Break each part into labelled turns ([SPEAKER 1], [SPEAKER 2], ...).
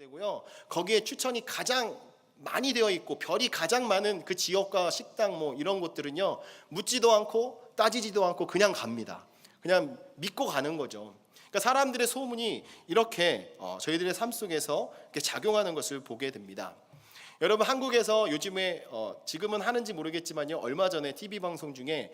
[SPEAKER 1] 되고요. 거기에 추천이 가장 많이 되어 있고 별이 가장 많은 그 지역과 식당 뭐 이런 곳들은요, 묻지도 않고 따지지도 않고 그냥 갑니다. 그냥 믿고 가는 거죠. 그러니까 사람들의 소문이 이렇게 저희들의 삶 속에서 이렇게 작용하는 것을 보게 됩니다. 여러분, 한국에서 요즘에 지금은 하는지 모르겠지만요, 얼마 전에 TV 방송 중에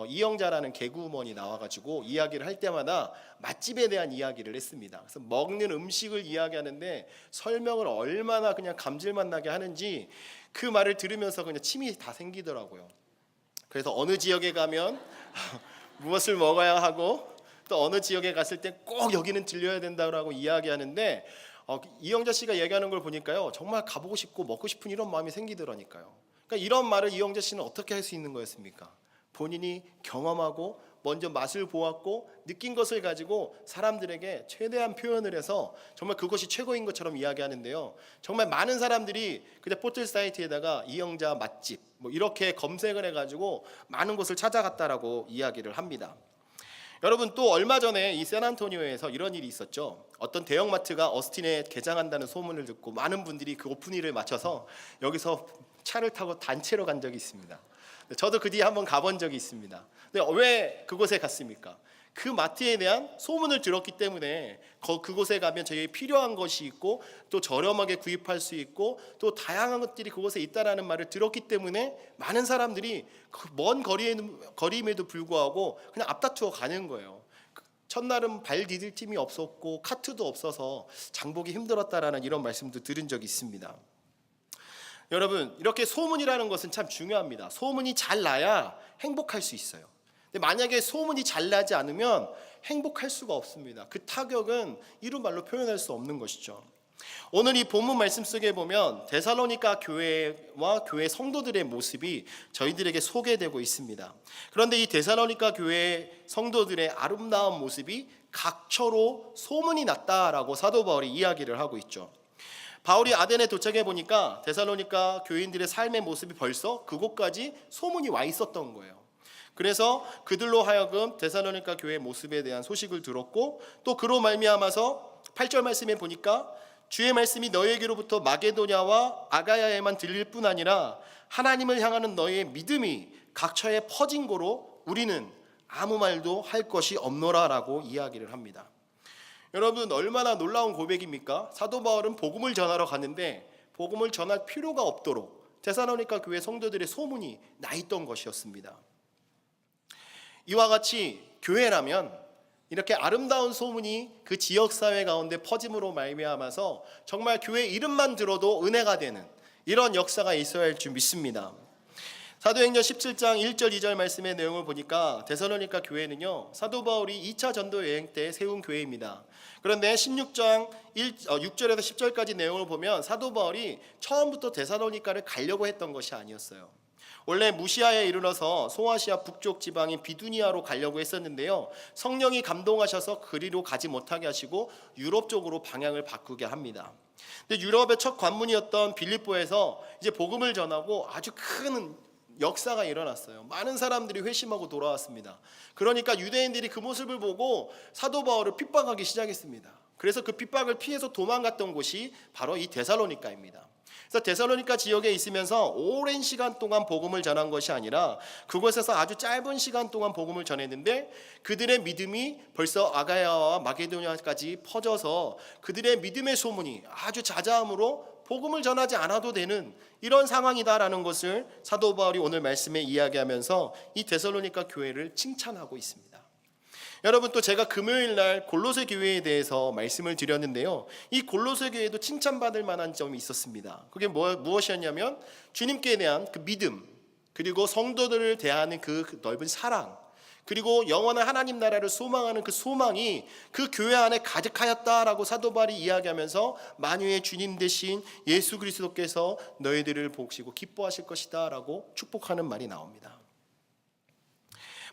[SPEAKER 1] 이영자라는 개그우먼이 나와가지고 이야기를 할 때마다 맛집에 대한 이야기를 했습니다. 그래서 먹는 음식을 이야기하는데 설명을 얼마나 그냥 감질맛 나게 하는지 그 말을 들으면서 그냥 침이 다 생기더라고요. 그래서 어느 지역에 가면 무엇을 먹어야 하고 또 어느 지역에 갔을 때 꼭 여기는 들려야 된다고 이야기하는데 이영자 씨가 얘기하는 걸 보니까요, 정말 가보고 싶고 먹고 싶은 이런 마음이 생기더라니까요. 그러니까 이런 말을 이영자 씨는 어떻게 할 수 있는 거였습니까? 본인이 경험하고 먼저 맛을 보았고 느낀 것을 가지고 사람들에게 최대한 표현을 해서 정말 그것이 최고인 것처럼 이야기하는데요, 정말 많은 사람들이 그냥 포털 사이트에다가 이영자 맛집 뭐 이렇게 검색을 해가지고 많은 곳을 찾아갔다라고 이야기를 합니다. 여러분, 또 얼마 전에 이 샌안토니오에서 이런 일이 있었죠. 어떤 대형마트가 어스틴에 개장한다는 소문을 듣고 많은 분들이 그 오픈일을 맞춰서 여기서 차를 타고 단체로 간 적이 있습니다. 저도 그 뒤에 한번 가본 적이 있습니다. 근데 왜 그곳에 갔습니까? 그 마트에 대한 소문을 들었기 때문에 그곳에 가면 저에게 필요한 것이 있고 또 저렴하게 구입할 수 있고 또 다양한 것들이 그곳에 있다라는 말을 들었기 때문에 많은 사람들이 먼 거리임에도 불구하고 그냥 앞다투어 가는 거예요. 첫날은 발 디딜 틈이 없었고 카트도 없어서 장보기 힘들었다라는 이런 말씀도 들은 적이 있습니다. 여러분, 이렇게 소문이라는 것은 참 중요합니다. 소문이 잘 나야 행복할 수 있어요. 근데 만약에 소문이 잘 나지 않으면 행복할 수가 없습니다. 그 타격은 이루 말로 표현할 수 없는 것이죠. 오늘 이 본문 말씀 속에 보면 데살로니가 교회와 교회 성도들의 모습이 저희들에게 소개되고 있습니다. 그런데 이 데살로니가 교회 성도들의 아름다운 모습이 각처로 소문이 났다라고 사도 바울이 이야기를 하고 있죠. 바울이 아덴에 도착해 보니까 데살로니가 교인들의 삶의 모습이 벌써 그곳까지 소문이 와 있었던 거예요. 그래서 그들로 하여금 데살로니가 교회의 모습에 대한 소식을 들었고 또 그로 말미암아서 8절 말씀에 보니까 주의 말씀이 너희에게로부터 마게도냐와 아가야에만 들릴 뿐 아니라 하나님을 향하는 너희의 믿음이 각처에 퍼진 거로 우리는 아무 말도 할 것이 없노라라고 이야기를 합니다. 여러분, 얼마나 놀라운 고백입니까? 사도 바울은 복음을 전하러 갔는데 복음을 전할 필요가 없도록 데살로니가 교회 성도들의 소문이 나 있던 것이었습니다. 이와 같이 교회라면 이렇게 아름다운 소문이 그 지역사회 가운데 퍼짐으로 말미암아서 정말 교회 이름만 들어도 은혜가 되는 이런 역사가 있어야 할 줄 믿습니다. 사도행전 17장 1절 2절 말씀의 내용을 보니까 데살로니가 교회는요, 사도 바울이 2차 전도 여행 때 세운 교회입니다. 그런데 16장 6절에서 10절까지 내용을 보면 사도 바울이 처음부터 데살로니가를 가려고 했던 것이 아니었어요. 원래 무시아에 이르러서 소아시아 북쪽 지방인 비두니아로 가려고 했었는데요, 성령이 감동하셔서 그리로 가지 못하게 하시고 유럽 쪽으로 방향을 바꾸게 합니다. 근데 유럽의 첫 관문이었던 빌립보에서 이제 복음을 전하고 아주 큰 역사가 일어났어요. 많은 사람들이 회심하고 돌아왔습니다. 그러니까 유대인들이 그 모습을 보고 사도 바울을 핍박하기 시작했습니다. 그래서 그 핍박을 피해서 도망갔던 곳이 바로 이 데살로니가입니다. 그래서 데살로니가 지역에 있으면서 오랜 시간 동안 복음을 전한 것이 아니라 그곳에서 아주 짧은 시간 동안 복음을 전했는데 그들의 믿음이 벌써 아가야와 마게도냐까지 퍼져서 그들의 믿음의 소문이 아주 자자함으로 복음을 전하지 않아도 되는 이런 상황이다라는 것을 사도 바울이 오늘 말씀에 이야기하면서 이 데살로니가 교회를 칭찬하고 있습니다. 여러분, 또 제가 금요일 날 골로새 교회에 대해서 말씀을 드렸는데요, 이 골로새 교회도 칭찬받을 만한 점이 있었습니다. 그게 무엇이었냐면 주님께 대한 그 믿음, 그리고 성도들을 대하는 그 넓은 사랑, 그리고 영원한 하나님 나라를 소망하는 그 소망이 그 교회 안에 가득하였다라고 사도 바울이 이야기하면서 만유의 주님 되신 예수 그리스도께서 너희들을 보시고 기뻐하실 것이다 라고 축복하는 말이 나옵니다.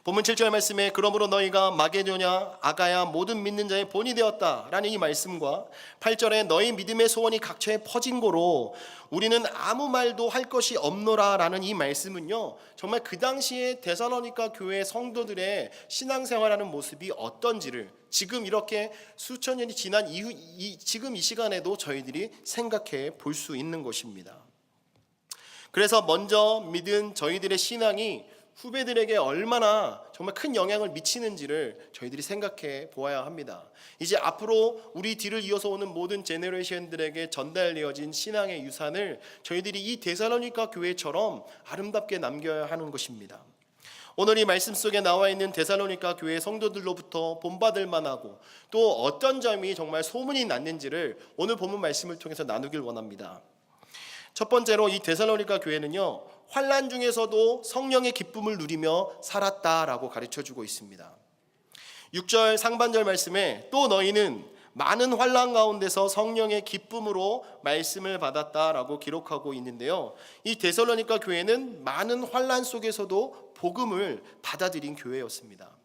[SPEAKER 1] 본문 7절 말씀에 그러므로 너희가 마게도냐 아가야 모든 믿는 자의 본이 되었다라는 이 말씀과 8절에 너희 믿음의 소원이 각처에 퍼진 고로 우리는 아무 말도 할 것이 없노라라는 이 말씀은요, 정말 그 당시에 데살로니가 교회 성도들의 신앙생활하는 모습이 어떤지를 지금 이렇게 수천 년이 지난 이후 지금 이 시간에도 저희들이 생각해 볼 수 있는 것입니다. 그래서 먼저 믿은 저희들의 신앙이 후배들에게 얼마나 정말 큰 영향을 미치는지를 저희들이 생각해 보아야 합니다. 이제 앞으로 우리 뒤를 이어서 오는 모든 제너레이션들에게 전달되어진 신앙의 유산을 저희들이 이 데살로니가 교회처럼 아름답게 남겨야 하는 것입니다. 오늘 이 말씀 속에 나와 있는 데살로니가 교회 성도들로부터 본받을 만하고 또 어떤 점이 정말 소문이 났는지를 오늘 본문 말씀을 통해서 나누길 원합니다. 첫 번째로 이 데살로니가 교회는요, 환난 중에서도 성령의 기쁨을 누리며 살았다라고 가르쳐주고 있습니다. 6절 상반절 말씀에 또 너희는 많은 환난 가운데서 성령의 기쁨으로 말씀을 받았다라고 기록하고 있는데요, 이 데살로니가 교회는 많은 환난 속에서도 복음을 받아들인 교회였습니다.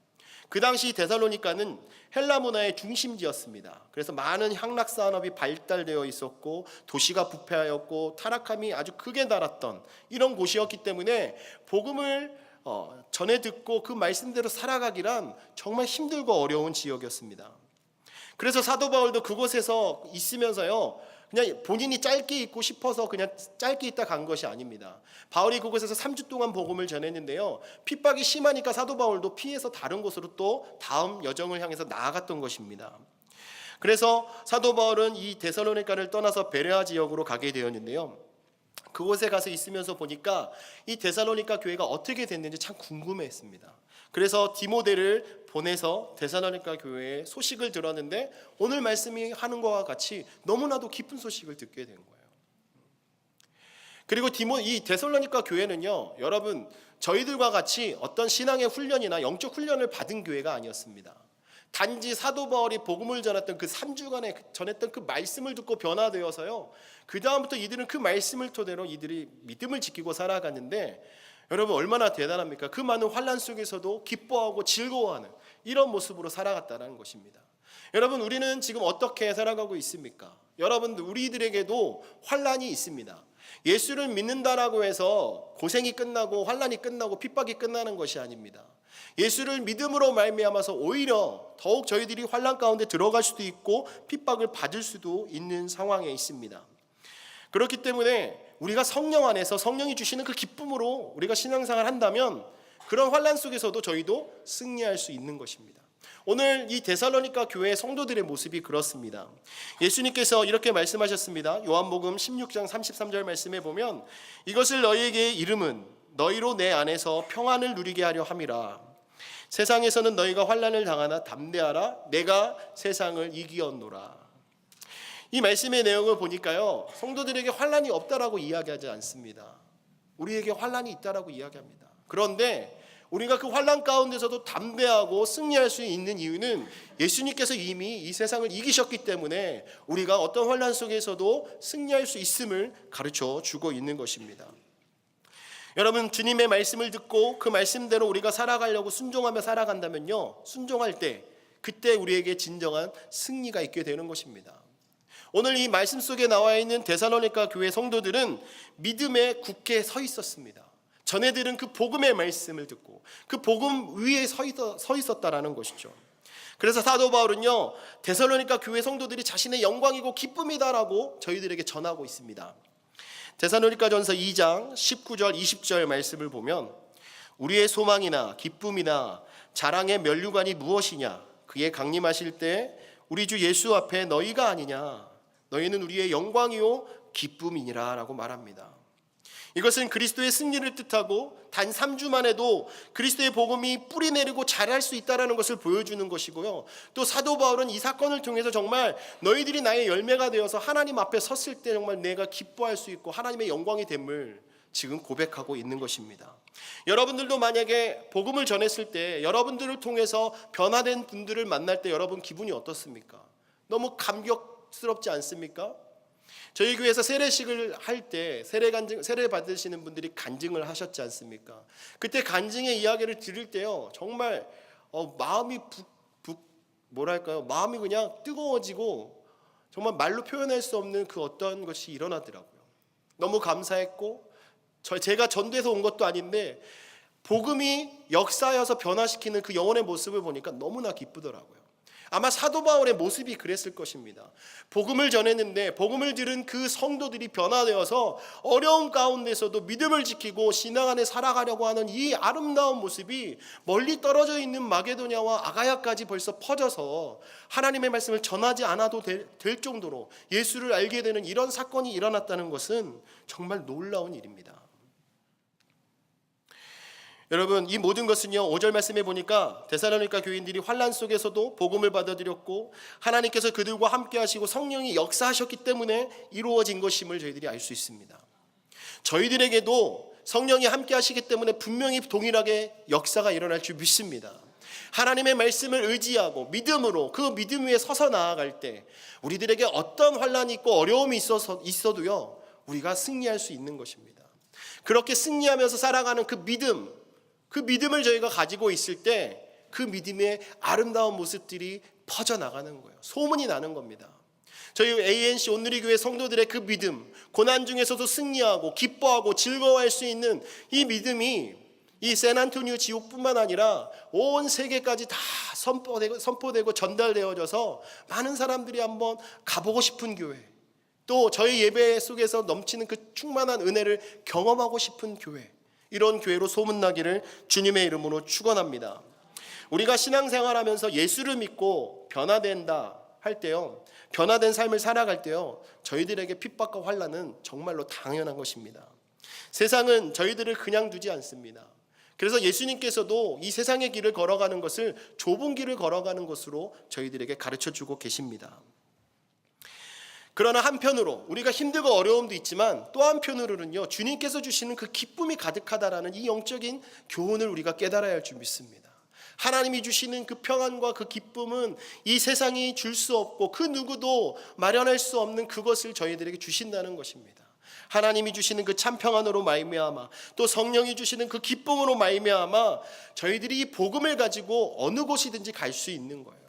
[SPEAKER 1] 그 당시 데살로니가는 헬라 문화의 중심지였습니다. 그래서 많은 향락 산업이 발달되어 있었고 도시가 부패하였고 타락함이 아주 크게 달았던 이런 곳이었기 때문에 복음을 전해 듣고 그 말씀대로 살아가기란 정말 힘들고 어려운 지역이었습니다. 그래서 사도 바울도 그곳에서 있으면서요, 그냥 본인이 짧게 있고 싶어서 그냥 짧게 있다 간 것이 아닙니다. 바울이 그곳에서 3주 동안 복음을 전했는데요, 핍박이 심하니까 사도 바울도 피해서 다른 곳으로 또 다음 여정을 향해서 나아갔던 것입니다. 그래서 사도 바울은 이 데살로니가를 떠나서 베레아 지역으로 가게 되었는데요, 그곳에 가서 있으면서 보니까 이 데살로니가 교회가 어떻게 됐는지 참 궁금해했습니다. 그래서 디모데를 보내서 데살로니가 교회의 소식을 들었는데 오늘 말씀이 하는 것과 같이 너무나도 기쁜 소식을 듣게 된 거예요. 그리고 이 데살로니가 교회는요, 여러분 저희들과 같이 어떤 신앙의 훈련이나 영적 훈련을 받은 교회가 아니었습니다. 단지 사도 바울이 복음을 전했던 그 3주간에 전했던 그 말씀을 듣고 변화되어서요, 그 다음부터 이들은 그 말씀을 토대로 이들이 믿음을 지키고 살아갔는데, 여러분 얼마나 대단합니까? 그 많은 환난 속에서도 기뻐하고 즐거워하는 이런 모습으로 살아갔다는 것입니다. 여러분 우리는 지금 어떻게 살아가고 있습니까? 여러분 우리들에게도 환난이 있습니다. 예수를 믿는다라고 해서 고생이 끝나고 환난이 끝나고 핍박이 끝나는 것이 아닙니다. 예수를 믿음으로 말미암아서 오히려 더욱 저희들이 환난 가운데 들어갈 수도 있고 핍박을 받을 수도 있는 상황에 있습니다. 그렇기 때문에 우리가 성령 안에서 성령이 주시는 그 기쁨으로 우리가 신앙생활을 한다면 그런 환난 속에서도 저희도 승리할 수 있는 것입니다. 오늘 이 데살로니가 교회 성도들의 모습이 그렇습니다. 예수님께서 이렇게 말씀하셨습니다. 요한복음 16장 33절 말씀에 보면 이것을 너희에게 이름은 너희로 내 안에서 평안을 누리게 하려 함이라. 세상에서는 너희가 환난을 당하나 담대하라. 내가 세상을 이기었노라. 이 말씀의 내용을 보니까요, 성도들에게 환난이 없다라고 이야기하지 않습니다. 우리에게 환난이 있다라고 이야기합니다. 그런데 우리가 그 환난 가운데서도 담대하고 승리할 수 있는 이유는 예수님께서 이미 이 세상을 이기셨기 때문에 우리가 어떤 환난 속에서도 승리할 수 있음을 가르쳐 주고 있는 것입니다. 여러분 주님의 말씀을 듣고 그 말씀대로 우리가 살아가려고 순종하며 살아간다면요, 순종할 때 그때 우리에게 진정한 승리가 있게 되는 것입니다. 오늘 이 말씀 속에 나와 있는 데살로니가 교회 성도들은 믿음에 굳게 서 있었습니다. 전애들은 그 복음의 말씀을 듣고 그 복음 위에 서 있었다라는 것이죠. 그래서 사도 바울은요, 데살로니가 교회 성도들이 자신의 영광이고 기쁨이다라고 저희들에게 전하고 있습니다. 데살로니가전서 2장 19절 20절 말씀을 보면 우리의 소망이나 기쁨이나 자랑의 면류관이 무엇이냐, 그의 강림하실 때 우리 주 예수 앞에 너희가 아니냐, 너희는 우리의 영광이요 기쁨이니라 라고 말합니다. 이것은 그리스도의 승리를 뜻하고 단 3주만 해도 그리스도의 복음이 뿌리 내리고 자랄 수 있다는 것을 보여주는 것이고요, 또 사도 바울은 이 사건을 통해서 정말 너희들이 나의 열매가 되어서 하나님 앞에 섰을 때 정말 내가 기뻐할 수 있고 하나님의 영광이 됨을 지금 고백하고 있는 것입니다. 여러분들도 만약에 복음을 전했을 때 여러분들을 통해서 변화된 분들을 만날 때 여러분 기분이 어떻습니까? 너무 감격스럽지 않습니까? 저희 교회에서 세례식을 할 때 세례 받으시는 분들이 간증을 하셨지 않습니까? 그때 간증의 이야기를 들을 때요, 정말 마음이 마음이 그냥 뜨거워지고 정말 말로 표현할 수 없는 그 어떤 것이 일어나더라고요. 너무 감사했고, 제가 전도해서 온 것도 아닌데 복음이 역사여서 변화시키는 그 영혼의 모습을 보니까 너무나 기쁘더라고요. 아마 사도 바울의 모습이 그랬을 것입니다. 복음을 전했는데 복음을 들은 그 성도들이 변화되어서 어려운 가운데서도 믿음을 지키고 신앙 안에 살아가려고 하는 이 아름다운 모습이 멀리 떨어져 있는 마게도냐와 아가야까지 벌써 퍼져서 하나님의 말씀을 전하지 않아도 될 정도로 예수를 알게 되는 이런 사건이 일어났다는 것은 정말 놀라운 일입니다. 여러분, 이 모든 것은요, 5절 말씀에 보니까 데살로니가 교인들이 환난 속에서도 복음을 받아들였고 하나님께서 그들과 함께 하시고 성령이 역사하셨기 때문에 이루어진 것임을 저희들이 알 수 있습니다. 저희들에게도 성령이 함께 하시기 때문에 분명히 동일하게 역사가 일어날 줄 믿습니다. 하나님의 말씀을 의지하고 믿음으로 그 믿음 위에 서서 나아갈 때 우리들에게 어떤 환난이 있고 어려움이 있어도요, 우리가 승리할 수 있는 것입니다. 그렇게 승리하면서 살아가는 그 믿음을 저희가 가지고 있을 때 그 믿음의 아름다운 모습들이 퍼져나가는 거예요. 소문이 나는 겁니다. 저희 ANC 온누리교회 성도들의 그 믿음, 고난 중에서도 승리하고 기뻐하고 즐거워할 수 있는 이 믿음이 이 샌안토니오 지역뿐만 아니라 온 세계까지 다 선포되고 전달되어져서 많은 사람들이 한번 가보고 싶은 교회, 또 저희 예배 속에서 넘치는 그 충만한 은혜를 경험하고 싶은 교회, 이런 교회로 소문나기를 주님의 이름으로 축원합니다. 우리가 신앙생활하면서 예수를 믿고 변화된다 할 때요, 변화된 삶을 살아갈 때요, 저희들에게 핍박과 환난은 정말로 당연한 것입니다. 세상은 저희들을 그냥 두지 않습니다. 그래서 예수님께서도 이 세상의 길을 걸어가는 것을 좁은 길을 걸어가는 것으로 저희들에게 가르쳐주고 계십니다. 그러나 한편으로 우리가 힘들고 어려움도 있지만 또 한편으로는요, 주님께서 주시는 그 기쁨이 가득하다라는 이 영적인 교훈을 우리가 깨달아야 할 줄 믿습니다. 하나님이 주시는 그 평안과 그 기쁨은 이 세상이 줄 수 없고 그 누구도 마련할 수 없는 그것을 저희들에게 주신다는 것입니다. 하나님이 주시는 그 참 평안으로 말미암아 또 성령이 주시는 그 기쁨으로 말미암아 저희들이 이 복음을 가지고 어느 곳이든지 갈 수 있는 거예요.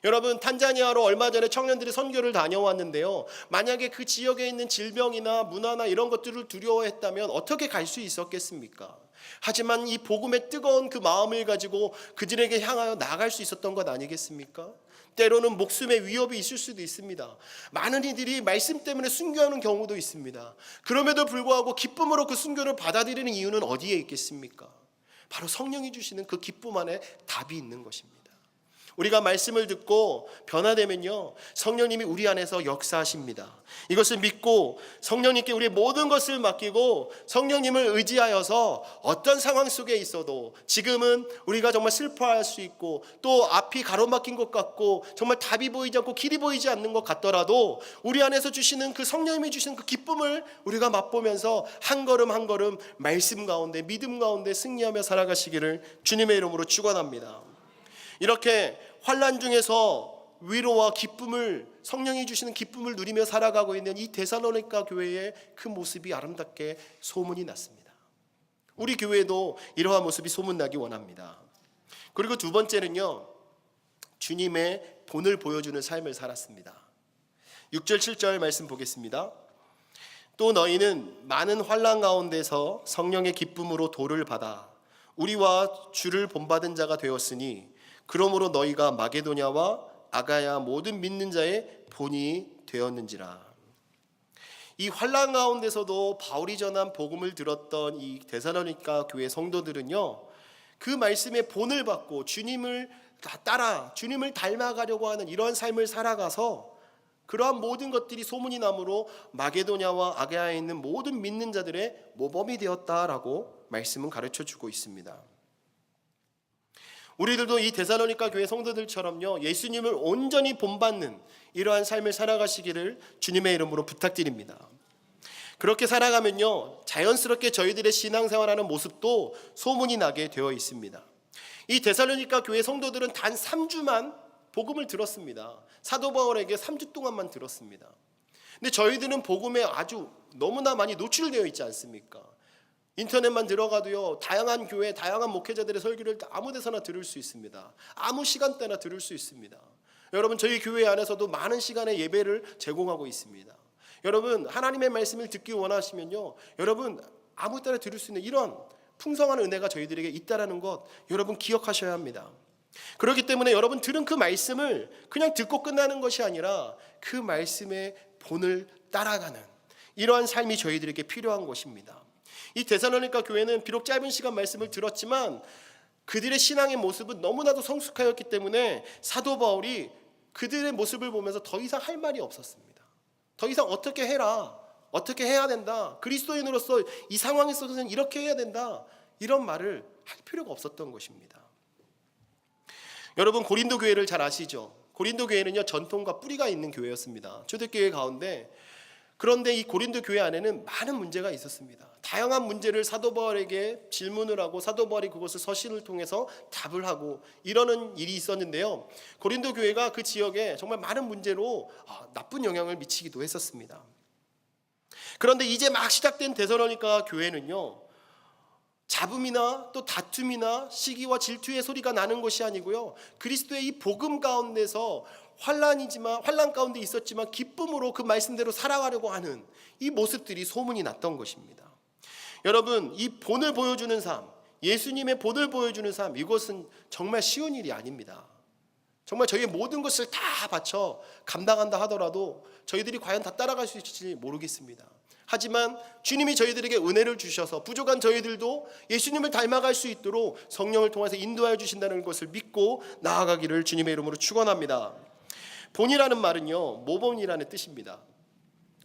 [SPEAKER 1] 여러분, 탄자니아로 얼마 전에 청년들이 선교를 다녀왔는데요, 만약에 그 지역에 있는 질병이나 문화나 이런 것들을 두려워했다면 어떻게 갈 수 있었겠습니까? 하지만 이 복음의 뜨거운 그 마음을 가지고 그들에게 향하여 나아갈 수 있었던 것 아니겠습니까? 때로는 목숨의 위협이 있을 수도 있습니다. 많은 이들이 말씀 때문에 순교하는 경우도 있습니다. 그럼에도 불구하고 기쁨으로 그 순교를 받아들이는 이유는 어디에 있겠습니까? 바로 성령이 주시는 그 기쁨 안에 답이 있는 것입니다. 우리가 말씀을 듣고 변화되면요, 성령님이 우리 안에서 역사하십니다. 이것을 믿고 성령님께 우리의 모든 것을 맡기고 성령님을 의지하여서 어떤 상황 속에 있어도, 지금은 우리가 정말 슬퍼할 수 있고 또 앞이 가로막힌 것 같고 정말 답이 보이지 않고 길이 보이지 않는 것 같더라도 우리 안에서 주시는 그 성령님이 주시는 그 기쁨을 우리가 맛보면서 한 걸음 한 걸음 말씀 가운데 믿음 가운데 승리하며 살아가시기를 주님의 이름으로 축원합니다. 이렇게 환난 중에서 위로와 기쁨을, 성령이 주시는 기쁨을 누리며 살아가고 있는 이 데살로니가 교회의 그 모습이 아름답게 소문이 났습니다. 우리 교회도 이러한 모습이 소문나기 원합니다. 그리고 두 번째는요, 주님의 본을 보여주는 삶을 살았습니다. 6절 7절 말씀 보겠습니다. 또 너희는 많은 환난 가운데서 성령의 기쁨으로 도를 받아 우리와 주를 본받은 자가 되었으니 그러므로 너희가 마게도냐와 아가야 모든 믿는 자의 본이 되었는지라. 이 환난 가운데서도 바울이 전한 복음을 들었던 이 데살로니가 교회 성도들은요, 그 말씀의 본을 받고 주님을 따라 주님을 닮아가려고 하는 이러한 삶을 살아가서 그러한 모든 것들이 소문이 나므로 마게도냐와 아가야에 있는 모든 믿는 자들의 모범이 되었다라고 말씀은 가르쳐주고 있습니다. 우리들도 이 데살로니가 교회 성도들처럼요, 예수님을 온전히 본받는 이러한 삶을 살아가시기를 주님의 이름으로 부탁드립니다. 그렇게 살아가면요, 자연스럽게 저희들의 신앙생활하는 모습도 소문이 나게 되어 있습니다. 이 데살로니가 교회 성도들은 단 3주만 복음을 들었습니다. 사도 바울에게 3주 동안만 들었습니다. 근데 저희들은 복음에 아주 너무나 많이 노출되어 있지 않습니까? 인터넷만 들어가도요, 다양한 교회, 다양한 목회자들의 설교를 아무 데서나 들을 수 있습니다. 아무 시간대나 들을 수 있습니다. 여러분, 저희 교회 안에서도 많은 시간의 예배를 제공하고 있습니다. 여러분, 하나님의 말씀을 듣기 원하시면요, 여러분 아무 때나 들을 수 있는 이런 풍성한 은혜가 저희들에게 있다라는 것 여러분 기억하셔야 합니다. 그렇기 때문에 여러분 들은 그 말씀을 그냥 듣고 끝나는 것이 아니라 그 말씀의 본을 따라가는 이러한 삶이 저희들에게 필요한 것입니다. 이 데살로니가 교회는 비록 짧은 시간 말씀을 들었지만 그들의 신앙의 모습은 너무나도 성숙하였기 때문에 사도 바울이 그들의 모습을 보면서 더 이상 할 말이 없었습니다. 더 이상 어떻게 해라, 어떻게 해야 된다, 그리스도인으로서 이 상황에 있어서는 이렇게 해야 된다, 이런 말을 할 필요가 없었던 것입니다. 여러분, 고린도 교회를 잘 아시죠? 고린도 교회는요, 전통과 뿌리가 있는 교회였습니다. 초대교회 가운데. 그런데 이 고린도 교회 안에는 많은 문제가 있었습니다. 다양한 문제를 사도 바울에게 질문을 하고 사도 바울이 그것을 서신을 통해서 답을 하고 이러는 일이 있었는데요, 고린도 교회가 그 지역에 정말 많은 문제로 나쁜 영향을 미치기도 했었습니다. 그런데 이제 막 시작된 데살로니가 교회는요, 잡음이나 또 다툼이나 시기와 질투의 소리가 나는 것이 아니고요, 그리스도의 이 복음 가운데서 환난 가운데 있었지만 기쁨으로 그 말씀대로 살아가려고 하는 이 모습들이 소문이 났던 것입니다. 여러분, 이 본을 보여주는 삶, 예수님의 본을 보여주는 삶, 이것은 정말 쉬운 일이 아닙니다. 정말 저희의 모든 것을 다 바쳐 감당한다 하더라도 저희들이 과연 다 따라갈 수 있을지 모르겠습니다. 하지만 주님이 저희들에게 은혜를 주셔서 부족한 저희들도 예수님을 닮아갈 수 있도록 성령을 통해서 인도하여 주신다는 것을 믿고 나아가기를 주님의 이름으로 축원합니다. 본이라는 말은요, 모범이라는 뜻입니다.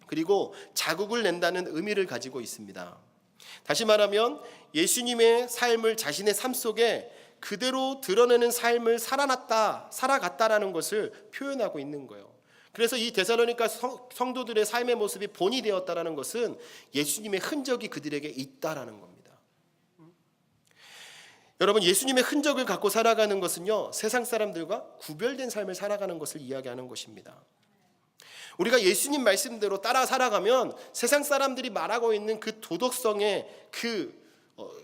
[SPEAKER 1] 그리고 자국을 낸다는 의미를 가지고 있습니다. 다시 말하면 예수님의 삶을 자신의 삶 속에 그대로 드러내는 삶을 살아갔다라는 것을 표현하고 있는 거예요. 그래서 이 데살로니가 성도들의 삶의 모습이 본이 되었다라는 것은 예수님의 흔적이 그들에게 있다라는 겁니다. 여러분, 예수님의 흔적을 갖고 살아가는 것은요, 세상 사람들과 구별된 삶을 살아가는 것을 이야기하는 것입니다. 우리가 예수님 말씀대로 따라 살아가면 세상 사람들이 말하고 있는 그 도덕성의 그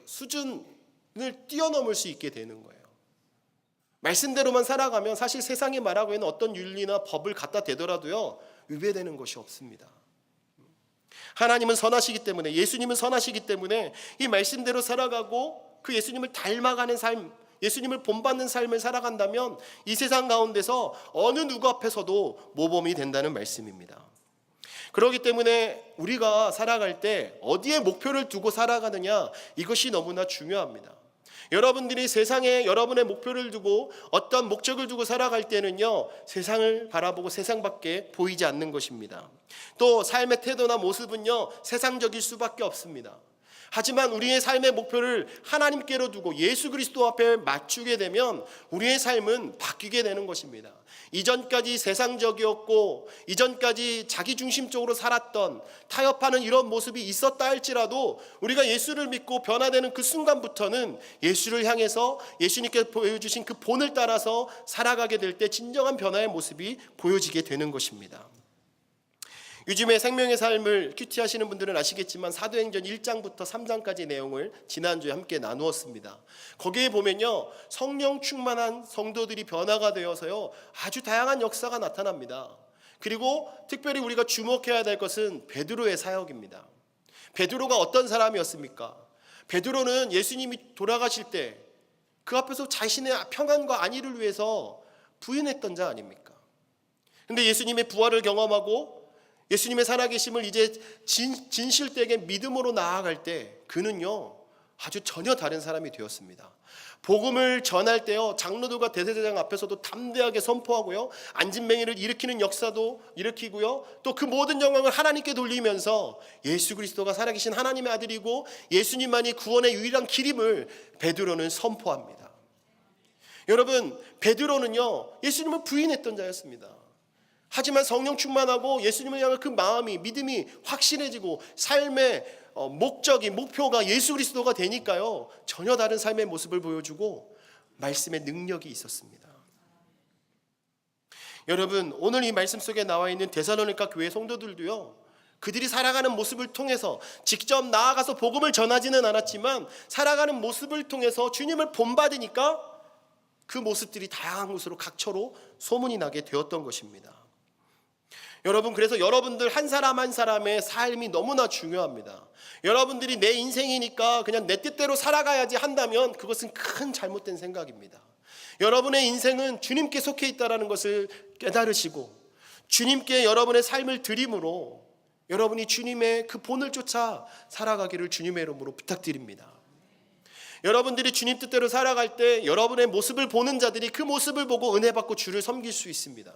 [SPEAKER 1] 수준을 뛰어넘을 수 있게 되는 거예요. 말씀대로만 살아가면 사실 세상이 말하고 있는 어떤 윤리나 법을 갖다 대더라도요, 위배되는 것이 없습니다. 하나님은 선하시기 때문에, 예수님은 선하시기 때문에 이 말씀대로 살아가고 그 예수님을 닮아가는 삶, 예수님을 본받는 삶을 살아간다면 이 세상 가운데서 어느 누구 앞에서도 모범이 된다는 말씀입니다. 그렇기 때문에 우리가 살아갈 때 어디에 목표를 두고 살아가느냐, 이것이 너무나 중요합니다. 여러분들이 세상에 여러분의 목표를 두고 어떤 목적을 두고 살아갈 때는요, 세상을 바라보고 세상밖에 보이지 않는 것입니다. 또 삶의 태도나 모습은요, 세상적일 수밖에 없습니다. 하지만 우리의 삶의 목표를 하나님께로 두고 예수 그리스도 앞에 맞추게 되면 우리의 삶은 바뀌게 되는 것입니다. 이전까지 세상적이었고 이전까지 자기중심적으로 살았던 타협하는 이런 모습이 있었다 할지라도 우리가 예수를 믿고 변화되는 그 순간부터는 예수를 향해서 예수님께 보여주신 그 본을 따라서 살아가게 될 때 진정한 변화의 모습이 보여지게 되는 것입니다. 요즘에 생명의 삶을 큐티하시는 분들은 아시겠지만 사도행전 1장부터 3장까지 내용을 지난주에 함께 나누었습니다. 거기에 보면요, 성령 충만한 성도들이 변화가 되어서요, 아주 다양한 역사가 나타납니다. 그리고 특별히 우리가 주목해야 될 것은 베드로의 사역입니다. 베드로가 어떤 사람이었습니까? 베드로는 예수님이 돌아가실 때 그 앞에서 자신의 평안과 안위를 위해서 부인했던 자 아닙니까? 그런데 예수님의 부활을 경험하고 예수님의 살아계심을 이제 진실되게 믿음으로 나아갈 때 그는요, 아주 전혀 다른 사람이 되었습니다. 복음을 전할 때요, 장로들과 대제사장 앞에서도 담대하게 선포하고요, 안진뱅이를 일으키는 역사도 일으키고요, 또 그 모든 영광을 하나님께 돌리면서 예수 그리스도가 살아계신 하나님의 아들이고 예수님만이 구원의 유일한 길임을 베드로는 선포합니다. 여러분, 베드로는요, 예수님을 부인했던 자였습니다. 하지만 성령 충만하고 예수님을 향한 그 마음이, 믿음이 확실해지고 삶의 목적이, 목표가 예수 그리스도가 되니까요, 전혀 다른 삶의 모습을 보여주고 말씀의 능력이 있었습니다. 여러분, 오늘 이 말씀 속에 나와 있는 데살로니가 교회 성도들도요, 그들이 살아가는 모습을 통해서 직접 나아가서 복음을 전하지는 않았지만 살아가는 모습을 통해서 주님을 본받으니까 그 모습들이 다양한 곳으로 각처로 소문이 나게 되었던 것입니다. 여러분, 그래서 여러분들 한 사람 한 사람의 삶이 너무나 중요합니다. 여러분들이 내 인생이니까 그냥 내 뜻대로 살아가야지 한다면 그것은 큰 잘못된 생각입니다. 여러분의 인생은 주님께 속해 있다는 것을 깨달으시고 주님께 여러분의 삶을 드림으로 여러분이 주님의 그 본을 쫓아 살아가기를 주님의 이름으로 부탁드립니다. 여러분들이 주님 뜻대로 살아갈 때 여러분의 모습을 보는 자들이 그 모습을 보고 은혜 받고 주를 섬길 수 있습니다.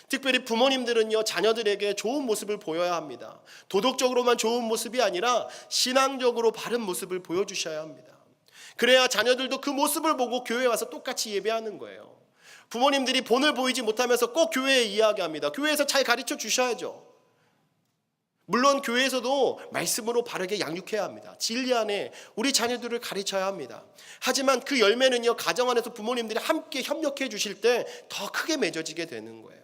[SPEAKER 1] 특별히 부모님들은요, 자녀들에게 좋은 모습을 보여야 합니다. 도덕적으로만 좋은 모습이 아니라 신앙적으로 바른 모습을 보여주셔야 합니다. 그래야 자녀들도 그 모습을 보고 교회에 와서 똑같이 예배하는 거예요. 부모님들이 본을 보이지 못하면서 꼭 교회에 이야기합니다. 교회에서 잘 가르쳐 주셔야죠. 물론 교회에서도 말씀으로 바르게 양육해야 합니다. 진리 안에 우리 자녀들을 가르쳐야 합니다. 하지만 그 열매는요, 가정 안에서 부모님들이 함께 협력해 주실 때 더 크게 맺어지게 되는 거예요.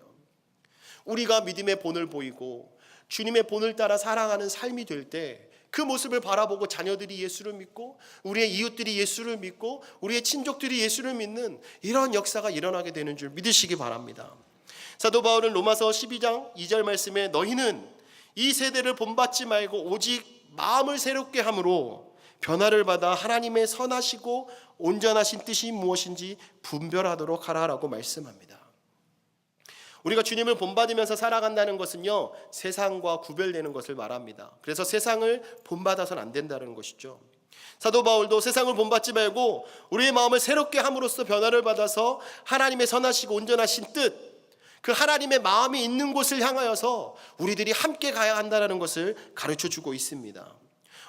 [SPEAKER 1] 우리가 믿음의 본을 보이고 주님의 본을 따라 살아가는 삶이 될 때 그 모습을 바라보고 자녀들이 예수를 믿고 우리의 이웃들이 예수를 믿고 우리의 친족들이 예수를 믿는 이런 역사가 일어나게 되는 줄 믿으시기 바랍니다. 사도 바울은 로마서 12장 2절 말씀에 너희는 이 세대를 본받지 말고 오직 마음을 새롭게 함으로 변화를 받아 하나님의 선하시고 온전하신 뜻이 무엇인지 분별하도록 하라라고 말씀합니다. 우리가 주님을 본받으면서 살아간다는 것은요, 세상과 구별되는 것을 말합니다. 그래서 세상을 본받아서는 안 된다는 것이죠. 사도 바울도 세상을 본받지 말고 우리의 마음을 새롭게 함으로써 변화를 받아서 하나님의 선하시고 온전하신 뜻, 그 하나님의 마음이 있는 곳을 향하여서 우리들이 함께 가야 한다는 것을 가르쳐주고 있습니다.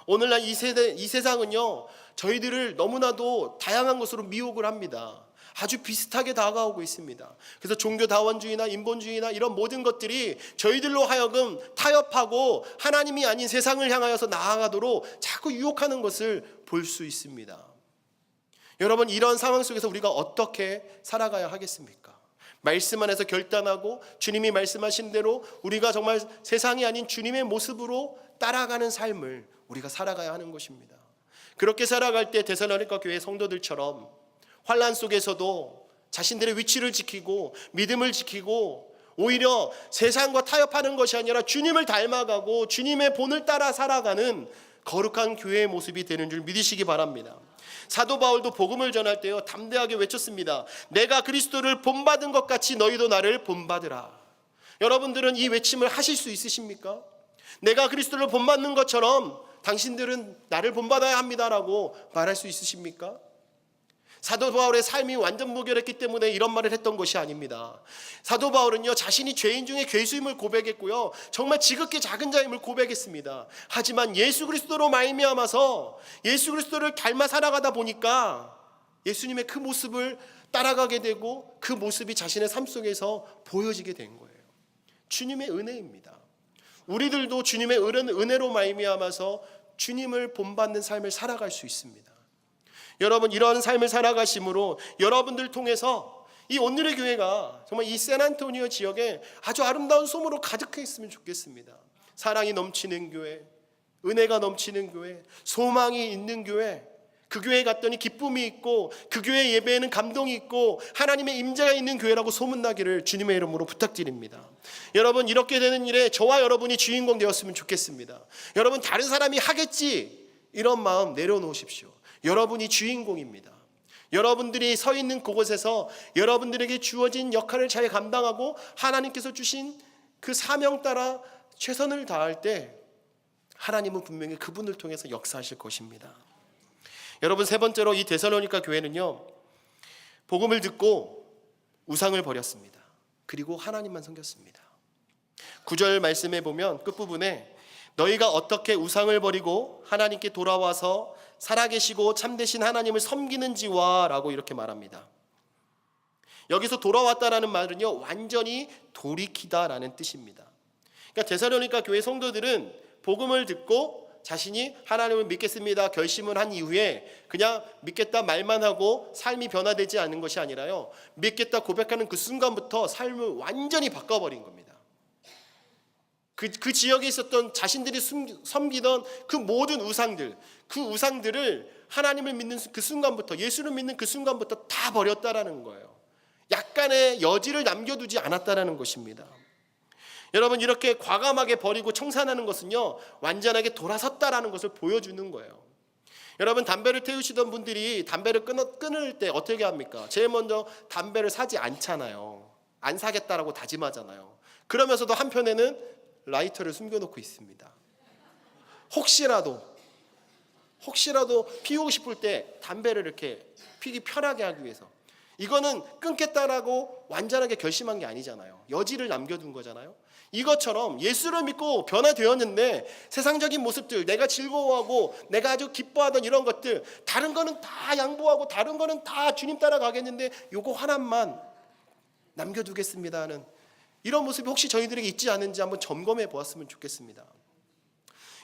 [SPEAKER 1] 오늘날 이 세상은요, 저희들을 너무나도 다양한 것으로 미혹을 합니다. 아주 비슷하게 다가오고 있습니다. 그래서 종교다원주의나 인본주의나 이런 모든 것들이 저희들로 하여금 타협하고 하나님이 아닌 세상을 향하여서 나아가도록 자꾸 유혹하는 것을 볼 수 있습니다. 여러분, 이런 상황 속에서 우리가 어떻게 살아가야 하겠습니까? 말씀 안에서 결단하고 주님이 말씀하신 대로 우리가 정말 세상이 아닌 주님의 모습으로 따라가는 삶을 우리가 살아가야 하는 것입니다. 그렇게 살아갈 때 데살로니가 교회 성도들처럼 환난 속에서도 자신들의 위치를 지키고 믿음을 지키고 오히려 세상과 타협하는 것이 아니라 주님을 닮아가고 주님의 본을 따라 살아가는 거룩한 교회의 모습이 되는 줄 믿으시기 바랍니다. 사도 바울도 복음을 전할 때요, 담대하게 외쳤습니다. 내가 그리스도를 본받은 것 같이 너희도 나를 본받으라. 여러분들은 이 외침을 하실 수 있으십니까? 내가 그리스도를 본받는 것처럼 당신들은 나를 본받아야 합니다라고 말할 수 있으십니까? 사도 바울의 삶이 완전 무결했기 때문에 이런 말을 했던 것이 아닙니다. 사도 바울은요, 자신이 죄인 중에 괴수임을 고백했고요, 정말 지극히 작은 자임을 고백했습니다. 하지만 예수 그리스도로 말미암아서 예수 그리스도를 닮아 살아가다 보니까 예수님의 그 모습을 따라가게 되고 그 모습이 자신의 삶 속에서 보여지게 된 거예요. 주님의 은혜입니다. 우리들도 주님의 은혜로 말미암아서 주님을 본받는 삶을 살아갈 수 있습니다. 여러분, 이런 삶을 살아가심으로 여러분들 통해서 이 오늘의 교회가 정말 이 샌안토니오 지역에 아주 아름다운 소문으로 가득했으면 좋겠습니다. 사랑이 넘치는 교회, 은혜가 넘치는 교회, 소망이 있는 교회, 그 교회에 갔더니 기쁨이 있고 그 교회 예배에는 감동이 있고 하나님의 임재가 있는 교회라고 소문나기를 주님의 이름으로 부탁드립니다. 여러분, 이렇게 되는 일에 저와 여러분이 주인공 되었으면 좋겠습니다. 여러분, 다른 사람이 하겠지 이런 마음 내려놓으십시오. 여러분이 주인공입니다. 여러분들이 서 있는 그곳에서 여러분들에게 주어진 역할을 잘 감당하고 하나님께서 주신 그 사명 따라 최선을 다할 때 하나님은 분명히 그분을 통해서 역사하실 것입니다. 여러분, 세 번째로 이 데살로니가 교회는요, 복음을 듣고 우상을 버렸습니다. 그리고 하나님만 섬겼습니다. 9절 말씀에 보면 끝부분에 너희가 어떻게 우상을 버리고 하나님께 돌아와서 살아계시고 참되신 하나님을 섬기는지와 라고 이렇게 말합니다. 여기서 돌아왔다라는 말은요, 완전히 돌이키다라는 뜻입니다. 그러니까 데살로니가 교회 성도들은 복음을 듣고 자신이 하나님을 믿겠습니다 결심을 한 이후에 그냥 믿겠다 말만 하고 삶이 변화되지 않는 것이 아니라요, 믿겠다 고백하는 그 순간부터 삶을 완전히 바꿔버린 겁니다. 그 지역에 있었던 자신들이 섬기던 그 모든 우상들, 그 우상들을 하나님을 믿는 그 순간부터, 예수를 믿는 그 순간부터 다 버렸다라는 거예요. 약간의 여지를 남겨두지 않았다라는 것입니다. 여러분, 이렇게 과감하게 버리고 청산하는 것은요, 완전하게 돌아섰다라는 것을 보여주는 거예요. 여러분, 담배를 태우시던 분들이 담배를 끊을 때 어떻게 합니까? 제일 먼저 담배를 사지 않잖아요. 안 사겠다라고 다짐하잖아요. 그러면서도 한편에는 라이터를 숨겨놓고 있습니다. 혹시라도 피우고 싶을 때 담배를 이렇게 피기 편하게 하기 위해서. 이거는 끊겠다라고 완전하게 결심한 게 아니잖아요. 여지를 남겨둔 거잖아요. 이것처럼 예수를 믿고 변화되었는데 세상적인 모습들, 내가 즐거워하고 내가 아주 기뻐하던 이런 것들, 다른 거는 다 양보하고 다른 거는 다 주님 따라가겠는데 요거 하나만 남겨두겠습니다 하는 이런 모습이 혹시 저희들에게 있지 않은지 한번 점검해 보았으면 좋겠습니다.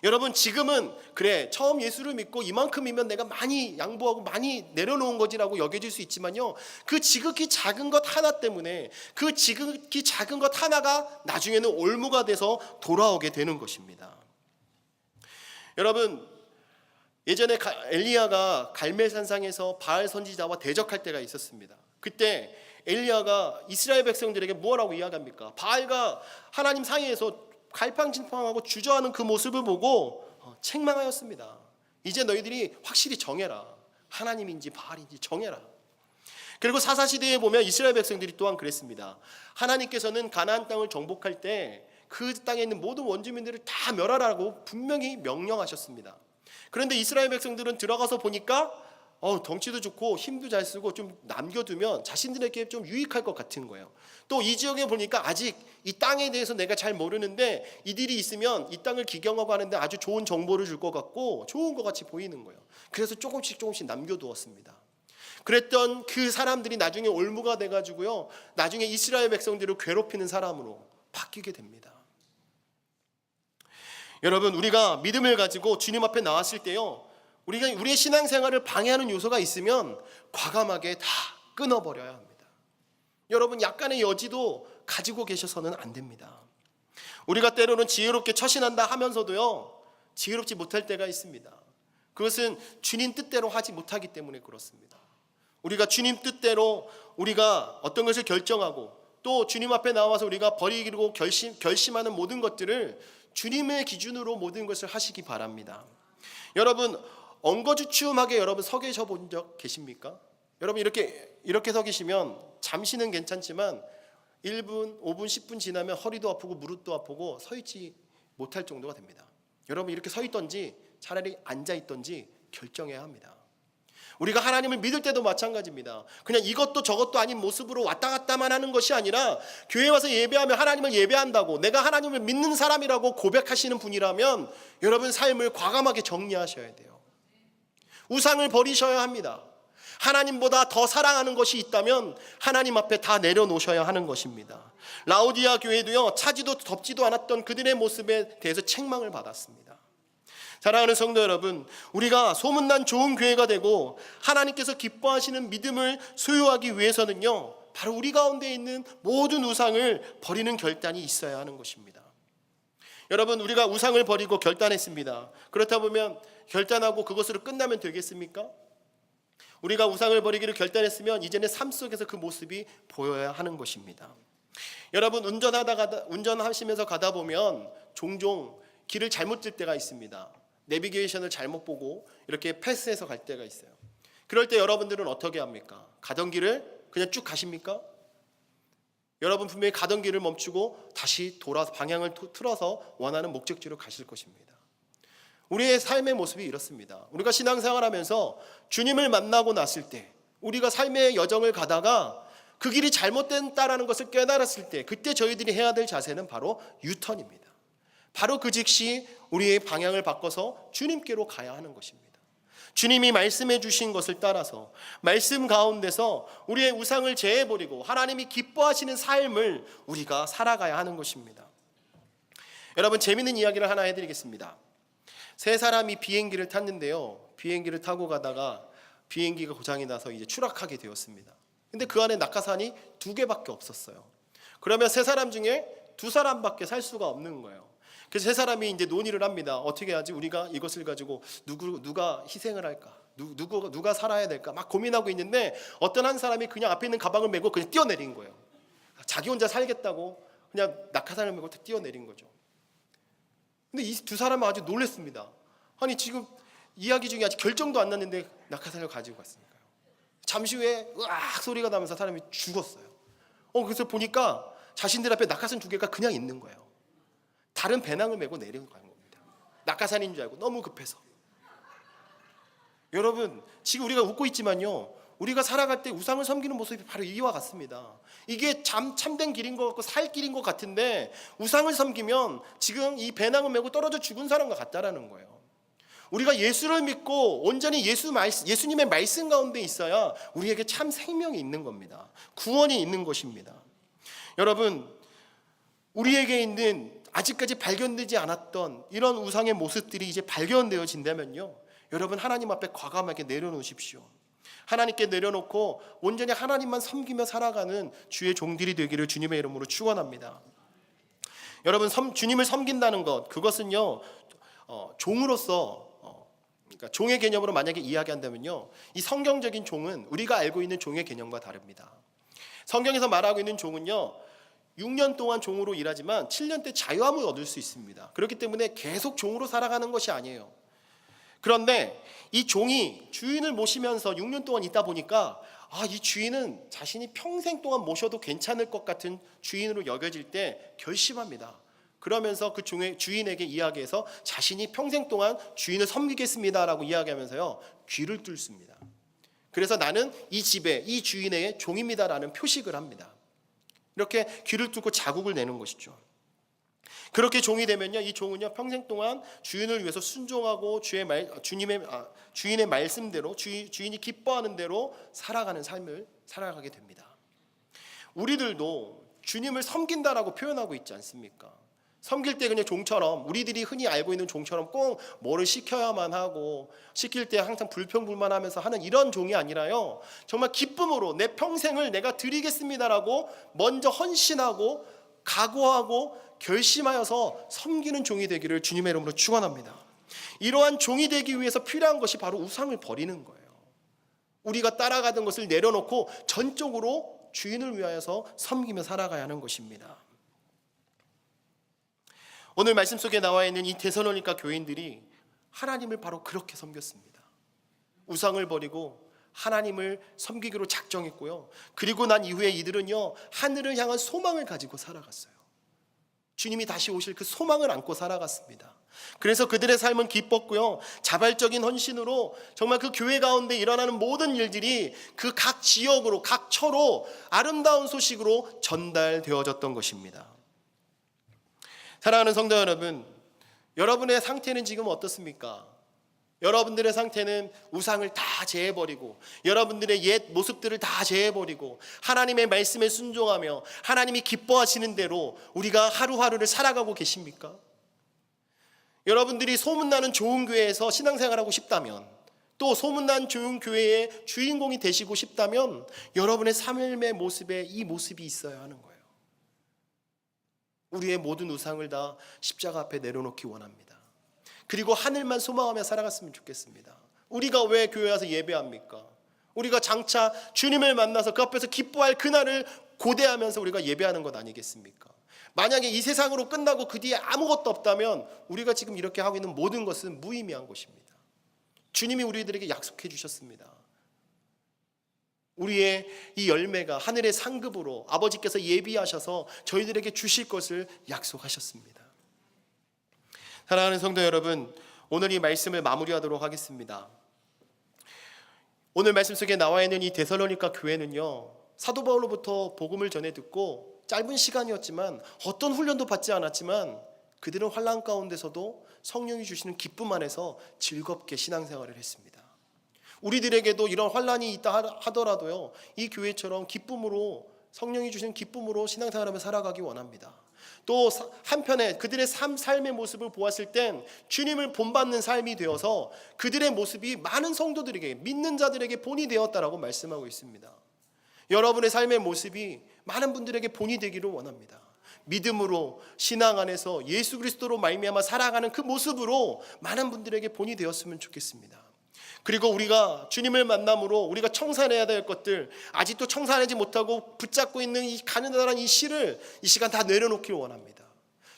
[SPEAKER 1] 여러분, 지금은 그래, 처음 예수를 믿고 이만큼이면 내가 많이 양보하고 많이 내려놓은 거지라고 여겨질 수 있지만요, 그 지극히 작은 것 하나 때문에 그 지극히 작은 것 하나가 나중에는 올무가 돼서 돌아오게 되는 것입니다. 여러분, 예전에 엘리야가 갈멜산상에서 바알 선지자와 대적할 때가 있었습니다. 그때 엘리야가 이스라엘 백성들에게 뭐라고 이야기합니까? 바알과 하나님 사이에서 갈팡질팡하고 주저하는 그 모습을 보고 책망하였습니다. 이제 너희들이 확실히 정해라. 하나님인지 바알인지 정해라. 그리고 사사시대에 보면 이스라엘 백성들이 또한 그랬습니다. 하나님께서는 가나안 땅을 정복할 때 그 땅에 있는 모든 원주민들을 다 멸하라고 분명히 명령하셨습니다. 그런데 이스라엘 백성들은 들어가서 보니까 덩치도 좋고 힘도 잘 쓰고 좀 남겨두면 자신들에게 좀 유익할 것 같은 거예요. 또 이 지역에 보니까 아직 이 땅에 대해서 내가 잘 모르는데 이들이 있으면 이 땅을 기경하고 하는데 아주 좋은 정보를 줄 것 같고 좋은 것 같이 보이는 거예요. 그래서 조금씩 남겨두었습니다. 그랬던 그 사람들이 나중에 올무가 돼가지고요, 나중에 이스라엘 백성들을 괴롭히는 사람으로 바뀌게 됩니다. 여러분, 우리가 믿음을 가지고 주님 앞에 나왔을 때요, 우리가 우리의 신앙생활을 방해하는 요소가 있으면 과감하게 다 끊어버려야 합니다. 여러분, 약간의 여지도 가지고 계셔서는 안 됩니다. 우리가 때로는 지혜롭게 처신한다 하면서도요, 지혜롭지 못할 때가 있습니다. 그것은 주님 뜻대로 하지 못하기 때문에 그렇습니다. 우리가 주님 뜻대로 우리가 어떤 것을 결정하고 또 주님 앞에 나와서 우리가 버리기로 결심하는 모든 것들을 주님의 기준으로 모든 것을 하시기 바랍니다. 여러분, 엉거주춤하게 여러분 서 계셔 본 적 계십니까? 여러분, 이렇게 서 계시면 잠시는 괜찮지만 1분, 5분, 10분 지나면 허리도 아프고 무릎도 아프고 서 있지 못할 정도가 됩니다. 여러분, 이렇게 서 있던지 차라리 앉아 있던지 결정해야 합니다. 우리가 하나님을 믿을 때도 마찬가지입니다. 그냥 이것도 저것도 아닌 모습으로 왔다 갔다만 하는 것이 아니라 교회 와서 예배하면 하나님을 예배한다고, 내가 하나님을 믿는 사람이라고 고백하시는 분이라면 여러분 삶을 과감하게 정리하셔야 돼요. 우상을 버리셔야 합니다. 하나님보다 더 사랑하는 것이 있다면 하나님 앞에 다 내려놓으셔야 하는 것입니다. 라오디아 교회도요, 차지도 덥지도 않았던 그들의 모습에 대해서 책망을 받았습니다. 사랑하는 성도 여러분, 우리가 소문난 좋은 교회가 되고 하나님께서 기뻐하시는 믿음을 소유하기 위해서는요, 바로 우리 가운데 있는 모든 우상을 버리는 결단이 있어야 하는 것입니다. 여러분, 우리가 우상을 버리고 결단했습니다. 그렇다 보면 결단하고 그것으로 끝나면 되겠습니까? 우리가 우상을 버리기를 결단했으면 이제는 삶 속에서 그 모습이 보여야 하는 것입니다. 여러분, 운전하시면서 가다 보면 종종 길을 잘못 들 때가 있습니다. 내비게이션을 잘못 보고 이렇게 패스해서 갈 때가 있어요. 그럴 때 여러분들은 어떻게 합니까? 가던 길을 그냥 쭉 가십니까? 여러분 분명히 가던 길을 멈추고 다시 돌아서 방향을 틀어서 원하는 목적지로 가실 것입니다. 우리의 삶의 모습이 이렇습니다. 우리가 신앙생활하면서 주님을 만나고 났을 때, 우리가 삶의 여정을 가다가 그 길이 잘못된다라는 것을 깨달았을 때, 그때 저희들이 해야 될 자세는 바로 유턴입니다. 바로 그 즉시 우리의 방향을 바꿔서 주님께로 가야 하는 것입니다. 주님이 말씀해 주신 것을 따라서 말씀 가운데서 우리의 우상을 제해버리고 하나님이 기뻐하시는 삶을 우리가 살아가야 하는 것입니다. 여러분, 재미있는 이야기를 하나 해드리겠습니다. 세 사람이 비행기를 탔는데요. 비행기를 타고 가다가 비행기가 고장이 나서 이제 추락하게 되었습니다. 근데 그 안에 낙하산이 2개밖에 없었어요. 그러면 세 사람 중에 2사람밖에 살 수가 없는 거예요. 그래서 세 사람이 이제 논의를 합니다. 어떻게 하지? 우리가 이것을 가지고 누가 희생을 할까? 누가 살아야 될까? 막 고민하고 있는데 어떤 한 사람이 그냥 앞에 있는 가방을 메고 그냥 뛰어내린 거예요. 자기 혼자 살겠다고 그냥 낙하산을 메고 뛰어내린 거죠. 근데 이 2사람은 아주 놀랐습니다. 아니 지금 이야기 중에 아직 결정도 안 났는데 낙하산을 가지고 갔으니까요. 잠시 후에 으악 소리가 나면서 사람이 죽었어요. 그래서 보니까 자신들 앞에 낙하산 2개가 그냥 있는 거예요. 다른 배낭을 메고 내려가는 겁니다. 낙하산인 줄 알고 너무 급해서. 여러분 지금 우리가 웃고 있지만요, 우리가 살아갈 때 우상을 섬기는 모습이 바로 이와 같습니다. 이게 참된 길인 것 같고 살 길인 것 같은데 우상을 섬기면 지금 이 배낭을 메고 떨어져 죽은 사람과 같다라는 거예요. 우리가 예수를 믿고 온전히 예수님의 말씀 가운데 있어야 우리에게 참 생명이 있는 겁니다. 구원이 있는 것입니다. 여러분 우리에게 있는 아직까지 발견되지 않았던 이런 우상의 모습들이 이제 발견되어진다면요, 여러분 하나님 앞에 과감하게 내려놓으십시오. 하나님께 내려놓고 온전히 하나님만 섬기며 살아가는 주의 종들이 되기를 주님의 이름으로 축원합니다. 여러분 주님을 섬긴다는 것, 그것은요 종으로서 그러니까 종의 개념으로 만약에 이야기한다면요, 이 성경적인 종은 우리가 알고 있는 종의 개념과 다릅니다. 성경에서 말하고 있는 종은요 6년 동안 종으로 일하지만 7년 때 자유함을 얻을 수 있습니다. 그렇기 때문에 계속 종으로 살아가는 것이 아니에요. 그런데 이 종이 주인을 모시면서 6년 동안 있다 보니까 이 주인은 자신이 평생 동안 모셔도 괜찮을 것 같은 주인으로 여겨질 때 결심합니다. 그러면서 그 주인에게 이야기해서 자신이 평생 동안 주인을 섬기겠습니다라고 이야기하면서요 귀를 뚫습니다. 그래서 나는 이 집의 이 주인의 종입니다라는 표식을 합니다. 이렇게 귀를 뚫고 자국을 내는 것이죠. 그렇게 종이 되면요, 이 종은요 평생 동안 주인을 위해서 순종하고 주인의 말씀대로 주인이 기뻐하는 대로 살아가는 삶을 살아가게 됩니다. 우리들도 주님을 섬긴다라고 표현하고 있지 않습니까? 섬길 때 그냥 종처럼, 우리들이 흔히 알고 있는 종처럼 꼭 뭐를 시켜야만 하고 시킬 때 항상 불평불만하면서 하는 이런 종이 아니라요, 정말 기쁨으로 내 평생을 내가 드리겠습니다라고 먼저 헌신하고 각오하고 결심하여서 섬기는 종이 되기를 주님의 이름으로 축원합니다. 이러한 종이 되기 위해서 필요한 것이 바로 우상을 버리는 거예요. 우리가 따라가던 것을 내려놓고 전적으로 주인을 위하여서 섬기며 살아가야 하는 것입니다. 오늘 말씀 속에 나와 있는 이 데살로니가 교인들이 하나님을 바로 그렇게 섬겼습니다. 우상을 버리고 하나님을 섬기기로 작정했고요. 그리고 난 이후에 이들은요 하늘을 향한 소망을 가지고 살아갔어요. 주님이 다시 오실 그 소망을 안고 살아갔습니다. 그래서 그들의 삶은 기뻤고요, 자발적인 헌신으로 정말 그 교회 가운데 일어나는 모든 일들이 그 각 지역으로 각 처로 아름다운 소식으로 전달되어졌던 것입니다. 사랑하는 성도 여러분, 여러분의 상태는 지금 어떻습니까? 여러분들의 상태는 우상을 다 제해버리고 여러분들의 옛 모습들을 다 제해버리고 하나님의 말씀에 순종하며 하나님이 기뻐하시는 대로 우리가 하루하루를 살아가고 계십니까? 여러분들이 소문나는 좋은 교회에서 신앙생활하고 싶다면, 또 소문난 좋은 교회의 주인공이 되시고 싶다면 여러분의 삶의 모습에 이 모습이 있어야 하는 거예요. 우리의 모든 우상을 다 십자가 앞에 내려놓기 원합니다. 그리고 하늘만 소망하며 살아갔으면 좋겠습니다. 우리가 왜 교회 와서 예배합니까? 우리가 장차 주님을 만나서 그 앞에서 기뻐할 그날을 고대하면서 우리가 예배하는 것 아니겠습니까? 만약에 이 세상으로 끝나고 그 뒤에 아무것도 없다면 우리가 지금 이렇게 하고 있는 모든 것은 무의미한 것입니다. 주님이 우리들에게 약속해 주셨습니다. 우리의 이 열매가 하늘의 상급으로 아버지께서 예비하셔서 저희들에게 주실 것을 약속하셨습니다. 사랑하는 성도 여러분, 오늘 이 말씀을 마무리하도록 하겠습니다. 오늘 말씀 속에 나와 있는 이 데살로니가 교회는요, 사도 바울로부터 복음을 전해 듣고 짧은 시간이었지만 어떤 훈련도 받지 않았지만 그들은 환난 가운데서도 성령이 주시는 기쁨 안에서 즐겁게 신앙생활을 했습니다. 우리들에게도 이런 환난이 있다 하더라도요, 이 교회처럼 기쁨으로, 성령이 주시는 기쁨으로 신앙생활하며 살아가기 원합니다. 또 한편에 그들의 삶의 모습을 보았을 땐 주님을 본받는 삶이 되어서 그들의 모습이 많은 성도들에게, 믿는 자들에게 본이 되었다라고 말씀하고 있습니다. 여러분의 삶의 모습이 많은 분들에게 본이 되기를 원합니다. 믿음으로 신앙 안에서 예수 그리스도로 말미암아 살아가는 그 모습으로 많은 분들에게 본이 되었으면 좋겠습니다. 그리고 우리가 주님을 만남으로 우리가 청산해야 될 것들, 아직도 청산하지 못하고 붙잡고 있는 이 가느다란 이 실을 이 시간 다 내려놓기를 원합니다.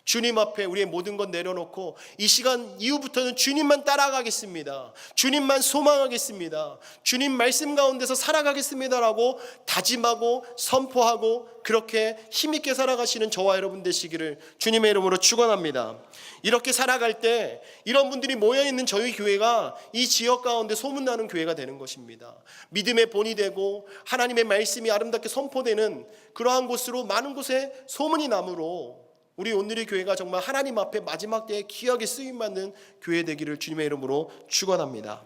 [SPEAKER 1] 주님 앞에 우리의 모든 것 내려놓고 이 시간 이후부터는 주님만 따라가겠습니다. 주님만 소망하겠습니다. 주님 말씀 가운데서 살아가겠습니다라고 다짐하고 선포하고 그렇게 힘있게 살아가시는 저와 여러분 되시기를 주님의 이름으로 축원합니다. 이렇게 살아갈 때 이런 분들이 모여있는 저희 교회가 이 지역 가운데 소문나는 교회가 되는 것입니다. 믿음의 본이 되고 하나님의 말씀이 아름답게 선포되는 그러한 곳으로 많은 곳에 소문이 나므로 우리 온누리 교회가 정말 하나님 앞에 마지막 때에 귀하게 쓰임받는 교회 되기를 주님의 이름으로 축원합니다.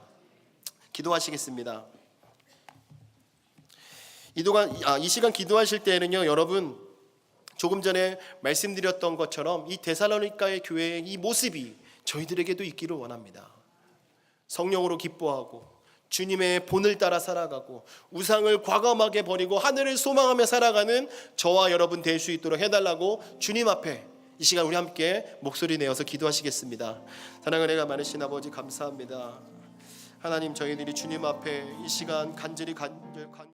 [SPEAKER 1] 기도하시겠습니다. 이 시간 기도하실 때에는요, 여러분 조금 전에 말씀드렸던 것처럼 이 데살로니가의 교회의 이 모습이 저희들에게도 있기를 원합니다. 성령으로 기뻐하고 주님의 본을 따라 살아가고 우상을 과감하게 버리고 하늘을 소망하며 살아가는 저와 여러분 될 수 있도록 해달라고 주님 앞에 이 시간 우리 함께 목소리 내어서 기도하시겠습니다. 사랑을 내가 많으신 아버지 감사합니다. 하나님, 저희들이 주님 앞에 이 시간 간절히